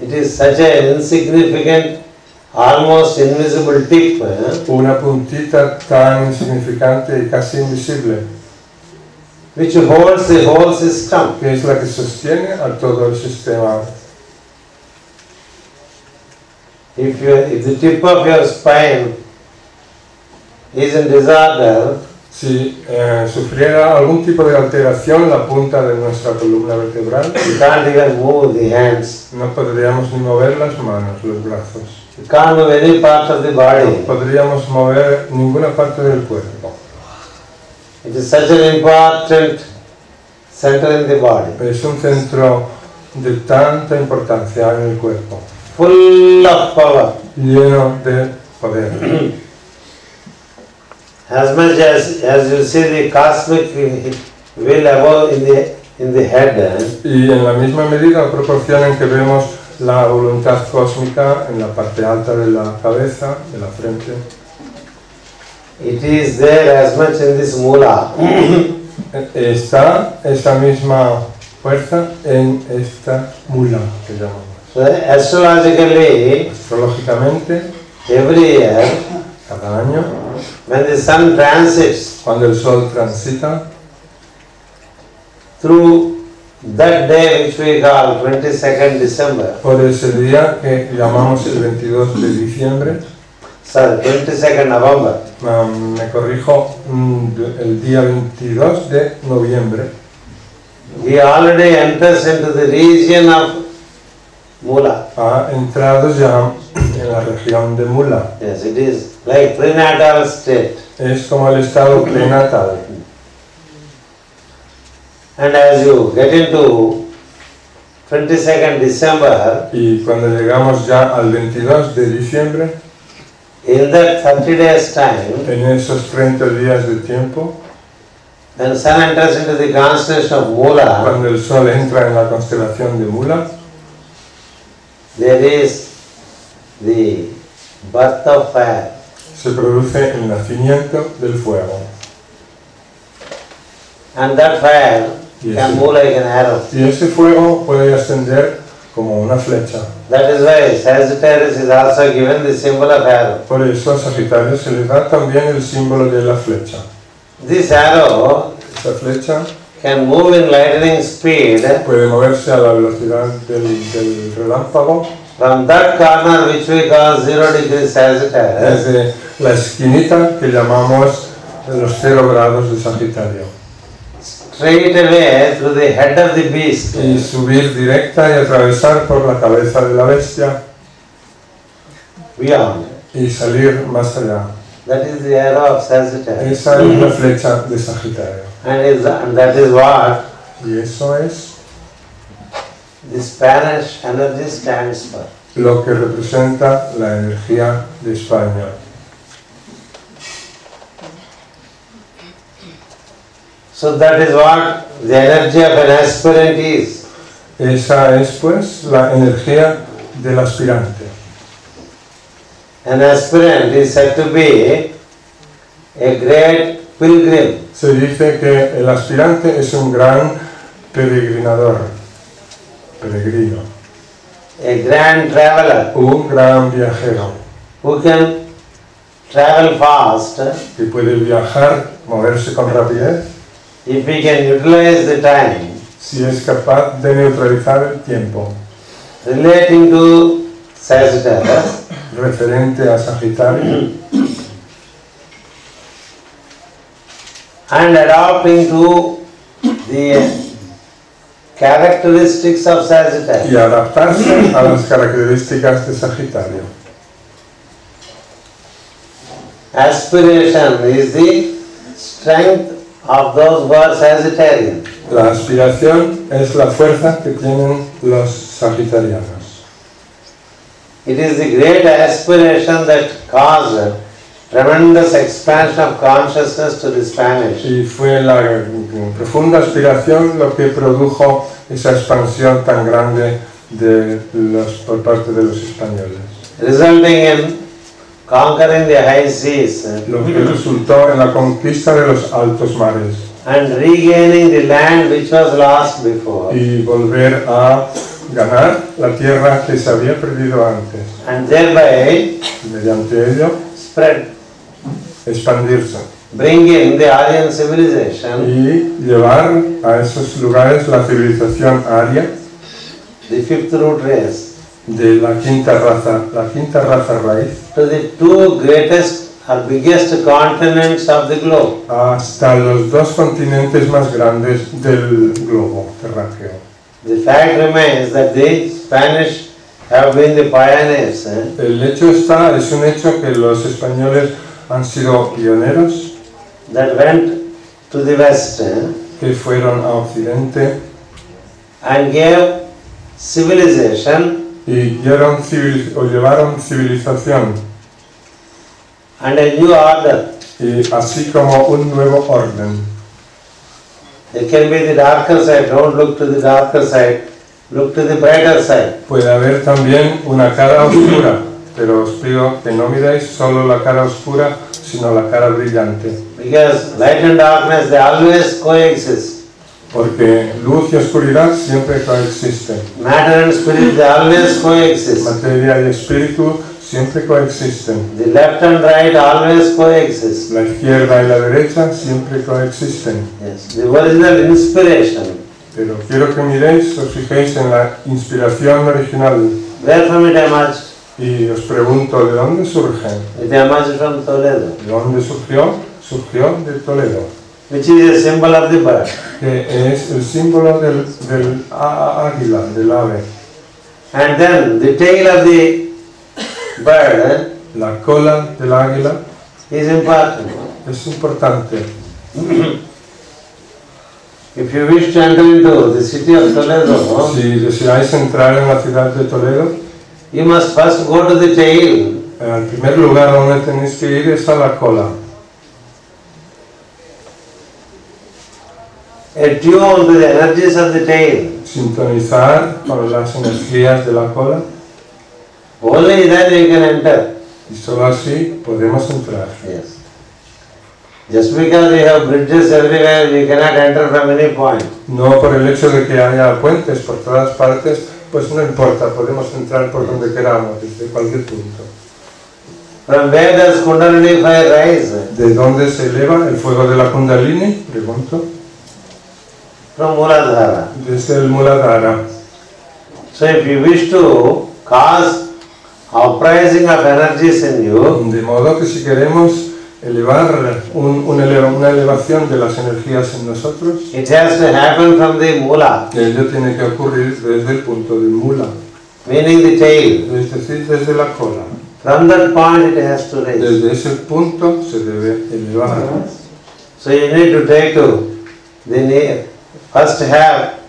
It is such an insignificant, almost invisible tip. Una puntita tan insignificante y casi invisible. Which holds the whole system. Que es la que sostiene a todo el sistema. If the tip of your spine is in disorder, si sufriera algún tipo de alteración la punta de nuestra columna vertebral, you can't even move the hands. No podríamos ni mover las manos, los brazos. You can't move any part of the body. No podríamos mover ninguna parte del cuerpo. It is such an important center in the body. Es un centro de tanta importancia en el cuerpo. Full of power. Lleno de poder. As much as you see the cosmic will above in the head. Y en la misma medida o proporción en que vemos la voluntad cósmica en la parte alta de la cabeza, de la frente. It is there as much in this mula. Está esa misma fuerza en esta mula que llamamos. So astrológicamente, every year, cada año, when the sun transits, cuando el sol transita, through that day which we call 22nd December. Por ese día que llamamos el 22 de diciembre. Sorry, 22nd November. Me corrijo, el día 22 de noviembre. He already enters into the region of Mula. Ha entrado ya en la región de Mula. Yes, it is like prenatal state. Es como el estado prenatal. And as you get into 22nd December, y cuando llegamos ya al 22 de diciembre, in that 30 days time, en esos 30 días de tiempo, when sun enters into the constellation of Mula, cuando el sol entra en la constelación de Mula, there is the birth of fire. Se produce el nacimiento del fuego. And that fire can move like an arrow. Y ese fuego puede ascender como una flecha. That is why Sagittarius is also given the symbol of arrow. Por eso a Sagitario se le da también el símbolo de la flecha. This arrow, esta flecha, can move in lightning speed. Puede moverse a la velocidad del relámpago. From that corner which we call 0 degrees Sagittarius. Desde la esquinita que llamamos los 0 grados de Sagitario. Straight away through the head of the beast. Y subir directa y atravesar por la cabeza de la bestia. Beyond. Y salir más allá. That is the arrow of Sagittarius. Esa es la flecha de Sagitario. And that is what y eso es the Spanish energy stands for. Lo que representa la energía de España. So that is what the energy of an aspirant is. Esa es pues la energía del aspirante. An aspirant is said to be a great pilgrim. Se dice que el aspirante es un gran peregrinador, peregrino. A grand traveler. Un gran viajero. Who can travel fast. Que puede viajar, moverse con rapidez. If we can utilize the time. Si es capaz de neutralizar el tiempo. Relating to Sagittarius. Referente a Sagitario. And adopting to the characteristics of Sagittarius. Y adaptarse a las características de Sagitario. Aspiration is the strength of those who are Sagittarian. La aspiración es la fuerza que tienen los sagitarianos. It is the great aspiration that caused tremendous expansion of consciousness to the Spanish. Y fue la profunda aspiración lo que produjo esa expansión tan grande por parte de los españoles. Resulting in conquering the high seas. Lo que resultó en la conquista de los altos mares. And regaining the land which was lost before. Y volver a ganar la tierra que se había perdido antes. And thereby Mediante ello, spread, expandirse bring in the Aryan civilization, y llevar a esos lugares la civilización aria the fifth root race, de la quinta raza raíz, to the two greatest or biggest continents of the globe. hasta los dos continentes más grandes del globo terráqueo. The fact remains that the Spanish have been the pioneers. El hecho está, es un hecho que los españoles han sido pioneros That went to the west que fueron a Occidente and gave civilization y llevaron civilización and a new order. y así como un nuevo orden. There can be the darker side, don't look to the darker side, look to the brighter side. Puede haber también una cara oscura, pero os pido que no miréis solo la cara oscura, sino la cara brillante. Because light and darkness, they always coexist. Porque luz y oscuridad siempre coexisten. Matter and spirit, they always coexist. Materia y espíritu siempre coexisten. The left and right always coexist. La izquierda y la derecha siempre coexisten. Yes, the original inspiration. Pero quiero que miréis, os fijéis en la inspiración original. Where from it emerged? Y os pregunto, ¿de dónde surge? It emerged from Toledo, ¿De dónde surgió? Surgió de Toledo, which is a symbol of the bird. que es el símbolo del águila, del ave. And then the tail of the bird La cola del águila is important. es importante. If you wish to enter into the city of Toledo, Si deseáis entrar en la ciudad de Toledo, you must first go to the tail. el primer lugar donde tenéis que ir es a la cola. Attune to the energies of the tail. Sintonizar con las energías de la cola Only then you can enter. y solo así podemos entrar. Yes. Just because we have bridges everywhere, we cannot enter from any point. No por el hecho de que haya puentes por todas partes, pues no importa, podemos entrar por donde queramos, desde cualquier punto. From where does Kundalini fire rise? ¿De dónde se eleva el fuego de la Kundalini? Pregunto. From Muladhara. Desde el Muladhara. So if you wish to cause uprising of energies in you, De modo que si queremos elevar una elevación de las energías en nosotros, it has to happen from the Mula, ello tiene que ocurrir desde el punto del Mula, meaning the tail. es decir, desde la cola. From that point it has to rise. Desde ese punto se debe elevar. So you need to take to the first have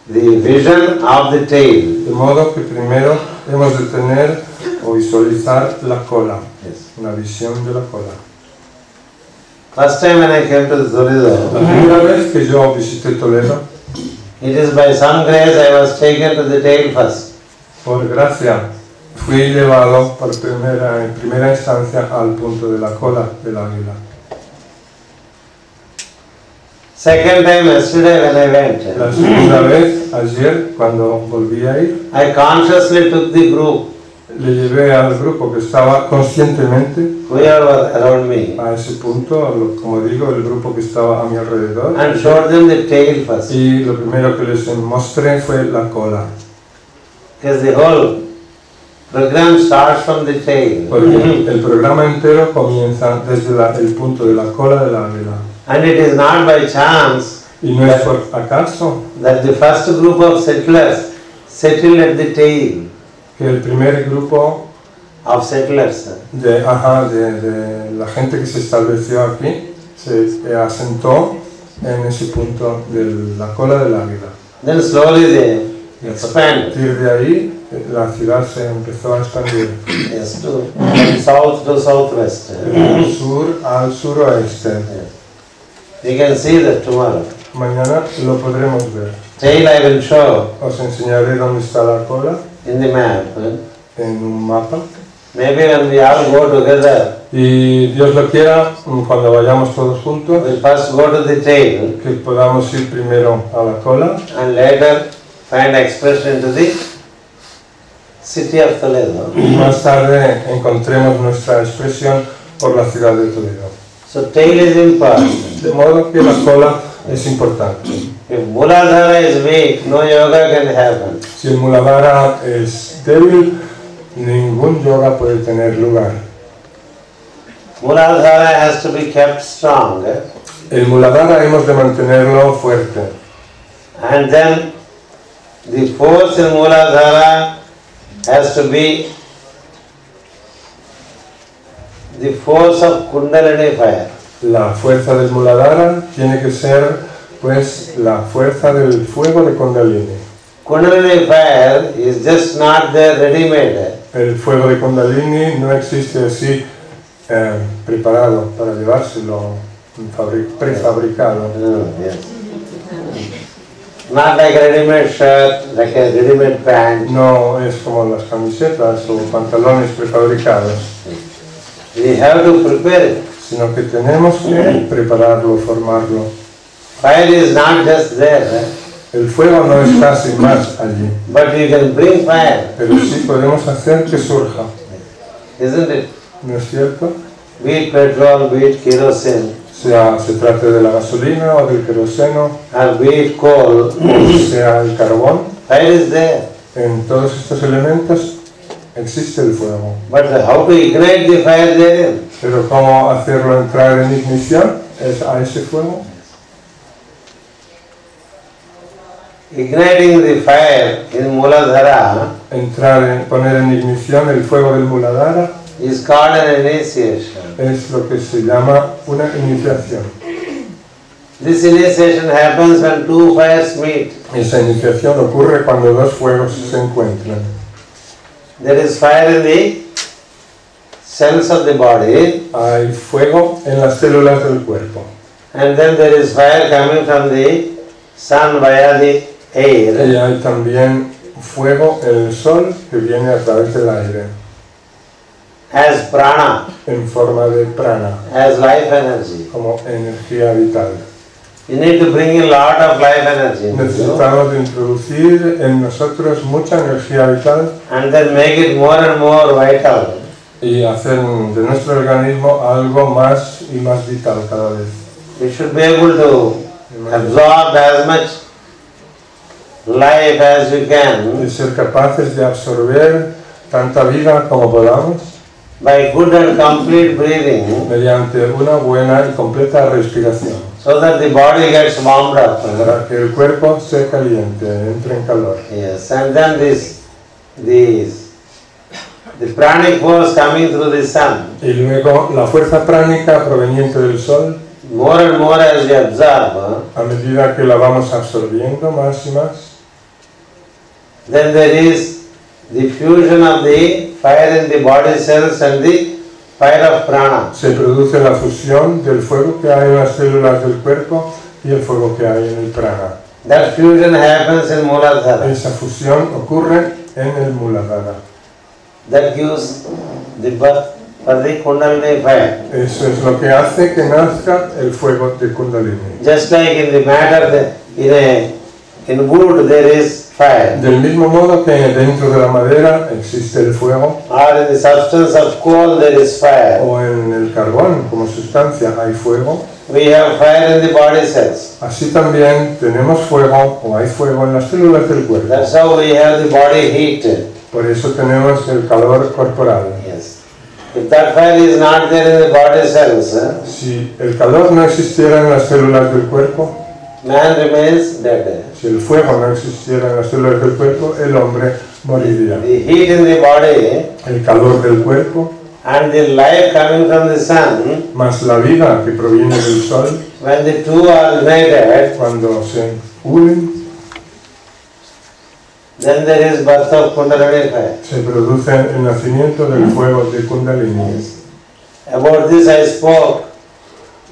the vision of the tail. De modo que primero hemos de tener o visualizar la cola, Yes. una visión de la cola. First time when I came to La Toledo, primera vez que yo visité Toledo, it is by some grace I was taken to the tail first. por gracia, fui llevado en primera instancia al punto de la cola del águila. Second time yesterday when I went, La segunda vez, ayer, cuando volví a ir, I consciously took the group, le llevé al grupo que estaba conscientemente whoever was around me, a ese punto, como digo, el grupo que estaba a mi alrededor, and showed them the tail first. y lo primero que les mostré fue la cola, Because the whole program starts from the tail. porque el programa entero comienza desde el punto de la cola del águila. And it is not by chance Y no es por acaso that the first group of settlers settled at the tail que el primer grupo of settlers. de la gente que se estableció aquí se asentó en ese punto de la cola del águila. Then slowly they Y a expanded. partir de ahí la ciudad se empezó a expandir Yes, from south to southwest. del sur al suroeste. Yes. You can see that tomorrow. Mañana lo podremos ver. Tail I will show Os enseñaré dónde está la cola in the map. en un mapa. Maybe when we all go together, Y Dios lo quiera, cuando vayamos todos juntos, we'll first go to the tail que podamos ir primero a la cola and later find expression into the city of Toledo. y más tarde encontremos nuestra expresión por la ciudad de Toledo. So tail is important. De modo que la cola es importante. If Muladhara is weak, no yoga can happen. Si el Muladhara es débil, ningún yoga puede tener lugar. Muladhara has to be kept strong. El Muladhara hemos de mantenerlo fuerte. And then the force in Muladhara has to be the force of Kundalini fire. La fuerza del Muladhara tiene que ser, pues, la fuerza del fuego de Kundalini. Kundalini fire is just not there ready-made. El fuego de Kundalini no existe así preparado para llevárselo prefabricado. Yes. Not like a ready-made shirt, like a ready-made pant. No es como las camisetas o pantalones prefabricados, We have to prepare it. sino que tenemos que prepararlo, formarlo. Fire is not just there, El fuego no está sin más allí, but you can bring fire, pero sí podemos hacer que surja, isn't it? ¿no es cierto? Be it petrol, be it kerosene, Sea se trate de la gasolina o del queroseno, or be it coal, o sea el carbón, fire is there. en todos estos elementos existe el fuego. But how to ignite the fire therein? Pero ¿cómo hacerlo entrar en ignición a ese fuego? Igniting the fire in Muladhara Poner en ignición el fuego del Muladhara is called an initiation. es lo que se llama una iniciación. This initiation happens when two fires meet. Esa iniciación ocurre cuando dos fuegos se encuentran. There is fire in the cells of the body, Hay fuego en las células del cuerpo. and then there is fire coming from the sun via the air Y hay también fuego en el sol que viene a través del aire, as prana, en forma de prana, as life energy. como energía vital. You need to bring in a lot of life energy into you, Necesitamos de introducir en nosotros mucha energía vital and then make it more and more vital. y hacer de nuestro organismo algo más y más vital cada vez. You should be able to absorb as much life as you Y can ser capaces de absorber tanta vida como podamos by good and complete breathing, mediante una buena y completa respiración, so that the body gets warmed up. para que el cuerpo se caliente, entre en calor. Yes, and then the pranic force coming through the sun, Y luego la fuerza pránica proveniente del sol, more and more as you absorb, a medida que la vamos absorbiendo más y más, then there is the fusion of the fire in the body cells and the fire of prana. se produce la fusión del fuego que hay en las células del cuerpo y el fuego que hay en el prana. That fusion happens in Muladhara. Esa fusión ocurre en el Muladhara. That gives the birth for the Kundalini fire. Eso es lo que hace que nazca el fuego de Kundalini. Just like in the matter, in wood there is fire, Del mismo modo que dentro de la madera existe el fuego, or in the substance of coal there is fire. o en el carbón como sustancia hay fuego, We have fire in the body cells. así también tenemos fuego o hay fuego en las células del cuerpo. That's how we have the body heat. Por eso tenemos el calor corporal. Yes. If that fire is not there in the body cells, Si el calor no existiera en las células del cuerpo, man remains dead. si el fuego no existiera en las células del cuerpo, el hombre moriría. The heat in the body El calor del cuerpo and the light coming from the sun, más la vida que proviene del sol, when the two are united, cuando se unen, then there is birth of Kundalini fire. se produce el nacimiento del fuego de Kundalini. About this I spoke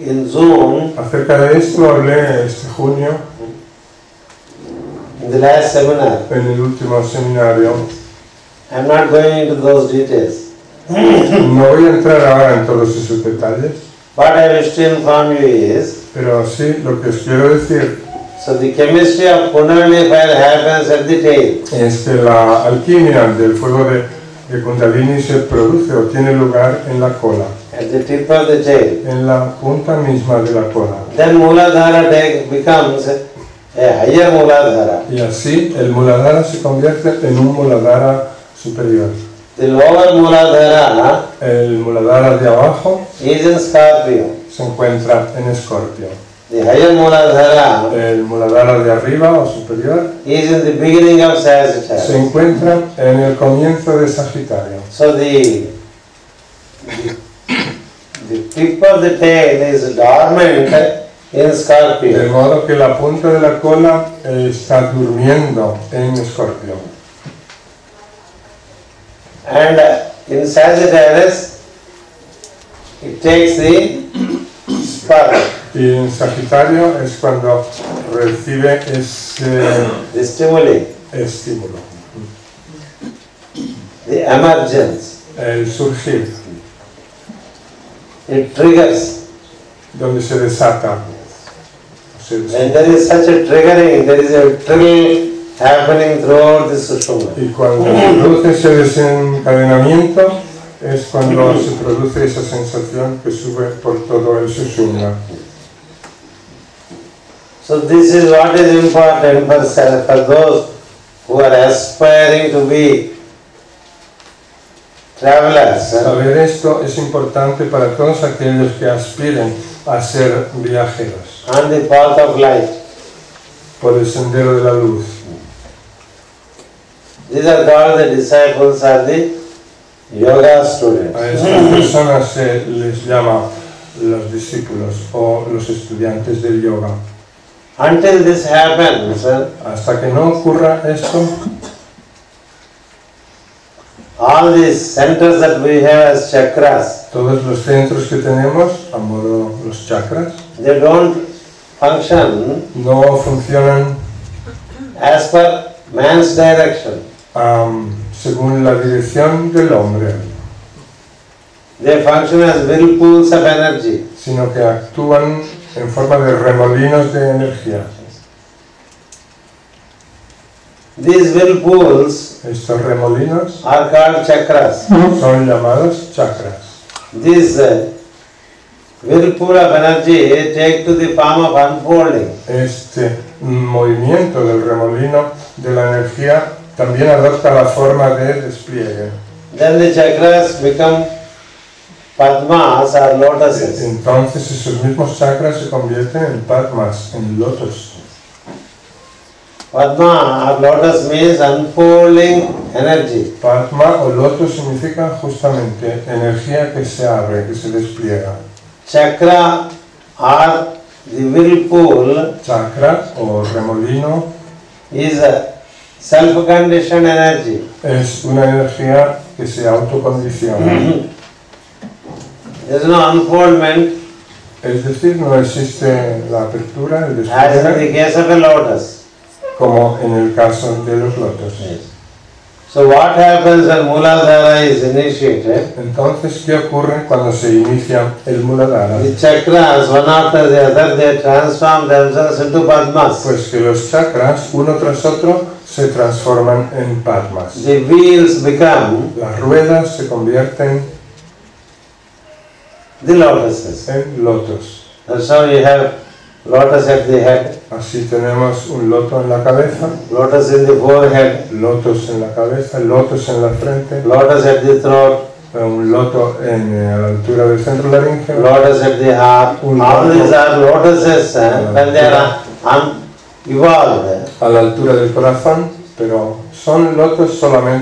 in Zoom Acerca de esto hablé este junio in the last seminar. en el último seminario. I'm not going into those details. No voy a entrar ahora en todos esos detalles, What I wish to inform you is pero sí lo que os quiero decir So the chemistry of Kundalini fire happens at the tail. Es que la alquimia del fuego de Kundalini se produce o tiene lugar en la cola, At the tip of the tail. en la punta misma de la cola. Then Muladhara becomes a higher Muladhara. Y así el Muladhara se convierte en un Muladhara superior. The lower Muladhara El Muladhara de abajo is in Scorpio. se encuentra en Escorpio. The higher Muladhara El Muladhara de arriba o superior is in the beginning of se Sagittarius. encuentra en el comienzo de Sagitario. So the tip of the tail is dormant in De Scorpio. modo que la punta de la cola está durmiendo en Escorpio. And in Sagittarius, it takes the spark, Y en Sagitario es cuando recibe ese the stimuli, estímulo, the emergence. el surgir, It triggers. donde se desata. When there is such a triggering, there is a trill happening throughout the Sushumna. Y cuando se produce ese desencadenamiento es cuando se produce esa sensación que sube por todo el Sushumna. So this is what is important for those who are aspiring to be travelers. Saber esto es importante para todos aquellos que aspiren a ser viajeros On the path of light. por el sendero de la luz. These are called the disciples or the yoga students. A estas personas se les llama los discípulos o los estudiantes del yoga. Until this happens, Hasta que no ocurra esto, all these centers that we have as chakras, todos los centros que tenemos, a modo los chakras, they don't function no funcionan as per man's direction. según la dirección del hombre, They function as whirlpools of energy. sino que actúan en forma de remolinos de energía. These whirlpools Estos remolinos are called chakras. son llamados chakras. This whirlpool of energy take to the form of unfolding. Este movimiento del remolino de la energía también adopta la forma de despliegue. Then the chakras become padmas or lotuses. Entonces esos mismos chakras se convierten en padmas, en lotos. Padma or lotus means unfolding energy. Padma o loto significa justamente energía que se abre, que se despliega. Chakra or the whirlpool Chakra o remolino is a self-conditioned energy. es una energía que se autocondiciona. There is no unfoldment Es decir, no existe la apertura, el as in the despliegue, case of a lotus. como en el caso de los lotos. So what happens when Muladhara is initiated? Entonces, ¿qué ocurre cuando se inicia el Muladhara? The chakras, one after the other, they transform themselves into padmas. Pues que los chakras, uno tras otro, se transforman en padmas. The wheels become Las ruedas se convierten the lotuses. en lotos. That's how you have lotus at the head, Así tenemos un loto en la cabeza, lotus in the forehead, lotos en la cabeza, lotos en la frente, lotus at the throat, un loto a la altura del centro laríngeo, lotus at the heart. All these are lotuses when they are evolved. a la altura del corazón, pero son lotos solamente